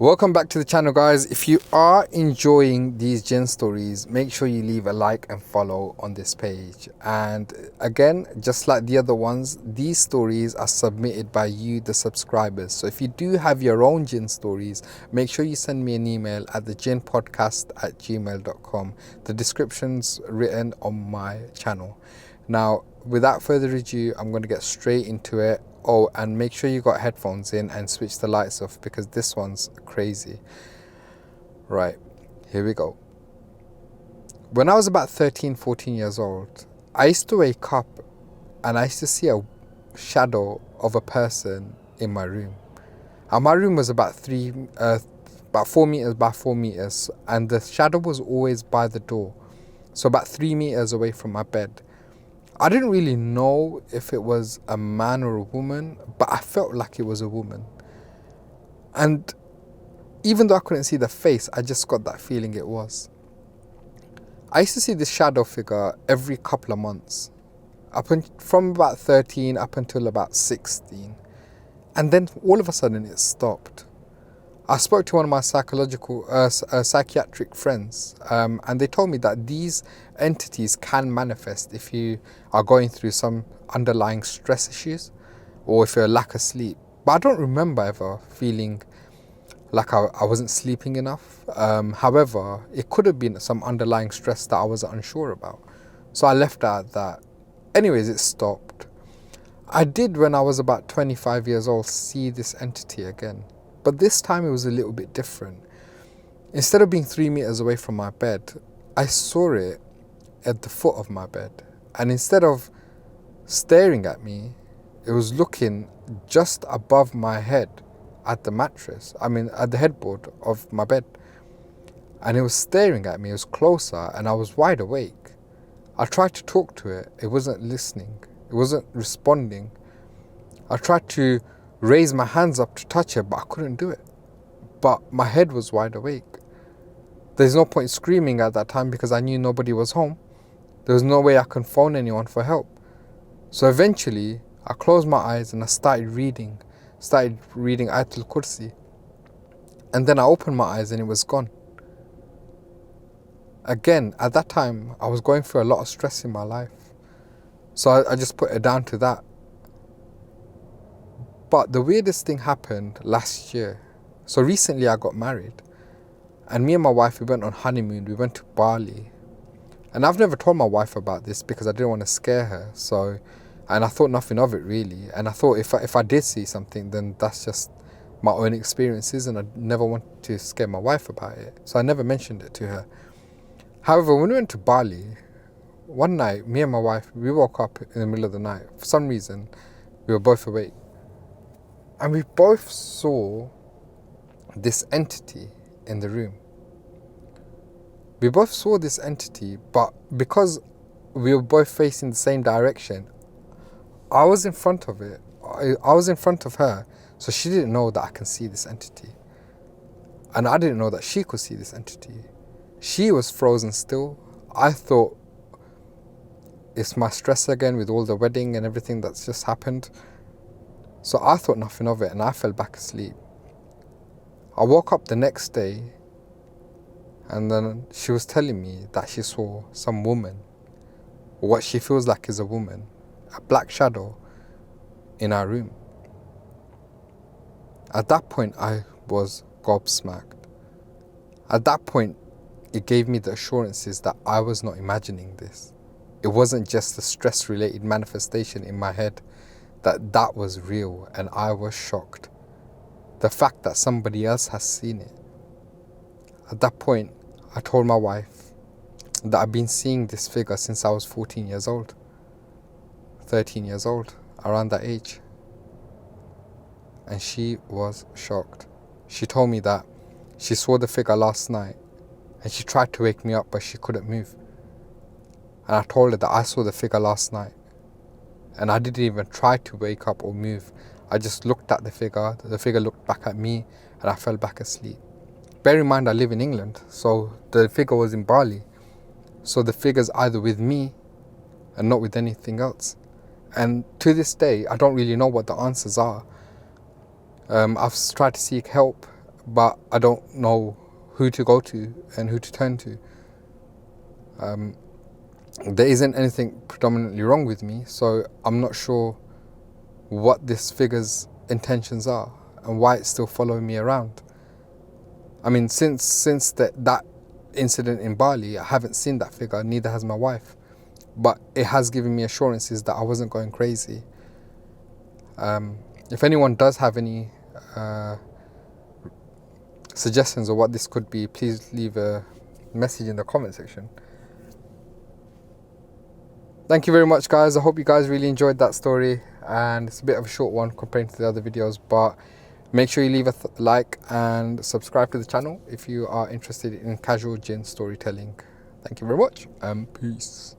Welcome back to the channel, guys. If you are enjoying these jinn stories, make sure you leave a like and follow on this page. And again, just like the other ones, these stories are submitted by you, the subscribers. So if you do have your own jinn stories, make sure you send me an email at thejinnpodcast@gmail.com. The description's written on my channel. Now, without further ado, I'm going to get straight into it. Oh, and make sure you got headphones in and switch the lights off because this one's crazy. Right, here we go. When I was about 13, 14 years old, I used to wake up and I used to see a shadow of a person in my room. And my room was about 4 meters by 4 meters, and the shadow was always by the door, so about 3 meters away from my bed. I didn't really know if it was a man or a woman, but I felt like it was a woman. And even though I couldn't see the face, I just got that feeling it was. I used to see this shadow figure every couple of months, from about 13 up until about 16. And then all of a sudden it stopped. I spoke to one of my psychiatric friends, and they told me that these entities can manifest if you are going through some underlying stress issues or if you're lack of sleep. But I don't remember ever feeling like I wasn't sleeping enough. However, it could have been some underlying stress that I was unsure about. So I left it at that. Anyways, it stopped. I did, when I was about 25 years old, see this entity again. But this time it was a little bit different. Instead of being 3 meters away from my bed, I saw it at the foot of my bed. And instead of staring at me, it was looking just above my head at the at the headboard of my bed. And it was staring at me. It was closer and I was wide awake. I tried to talk to it. It wasn't listening. It wasn't responding. I tried to raise my hands up to touch it, but I couldn't do it. But my head was wide awake. There's no point screaming at that time because I knew nobody was home. There was no way I could phone anyone for help. So eventually, I closed my eyes and I started reading Ayatul Kursi. And then I opened my eyes and it was gone. Again, at that time, I was going through a lot of stress in my life. So I just put it down to that. But the weirdest thing happened last year. So recently I got married. And me and my wife, we went on honeymoon. We went to Bali. And I've never told my wife about this because I didn't want to scare her. And I thought nothing of it really. And I thought if I did see something, then that's just my own experiences. And I never wanted to scare my wife about it. So I never mentioned it to her. However, when we went to Bali, one night, me and my wife, we woke up in the middle of the night. For some reason, we were both awake. And we both saw this entity in the room. We both saw this entity, but because we were both facing the same direction, I was in front of it. I was in front of her, so she didn't know that I can see this entity. And I didn't know that she could see this entity. She was frozen still. I thought, it's my stress again with all the wedding and everything that's just happened. So I thought nothing of it and I fell back asleep. I woke up the next day and then she was telling me that she saw some woman, or what she feels like is a woman, a black shadow in our room. At that point, I was gobsmacked. At that point, it gave me the assurances that I was not imagining this. It wasn't just a stress-related manifestation in my head. That was real, and I was shocked. The fact that somebody else has seen it. At that point, I told my wife that I've been seeing this figure since I was 14 years old, 13 years old, around that age. And she was shocked. She told me that she saw the figure last night and she tried to wake me up, but she couldn't move. And I told her that I saw the figure last night. And I didn't even try to wake up or move. I just looked at the figure looked back at me, and I fell back asleep. Bear in mind I live in England, so the figure was in Bali. So the figure's either with me and not with anything else. And to this day, I don't really know what the answers are. I've tried to seek help, but I don't know who to go to and who to turn to. There isn't anything predominantly wrong with me, so I'm not sure what this figure's intentions are and why it's still following me around. I mean, since that incident in Bali, I haven't seen that figure, neither has my wife. But it has given me assurances that I wasn't going crazy. If anyone does have any suggestions of what this could be, please leave a message in the comment section. Thank you very much, guys. I hope you guys really enjoyed that story, and it's a bit of a short one compared to the other videos, but make sure you leave a like and subscribe to the channel if you are interested in casual jinn storytelling. Thank you very much, and peace.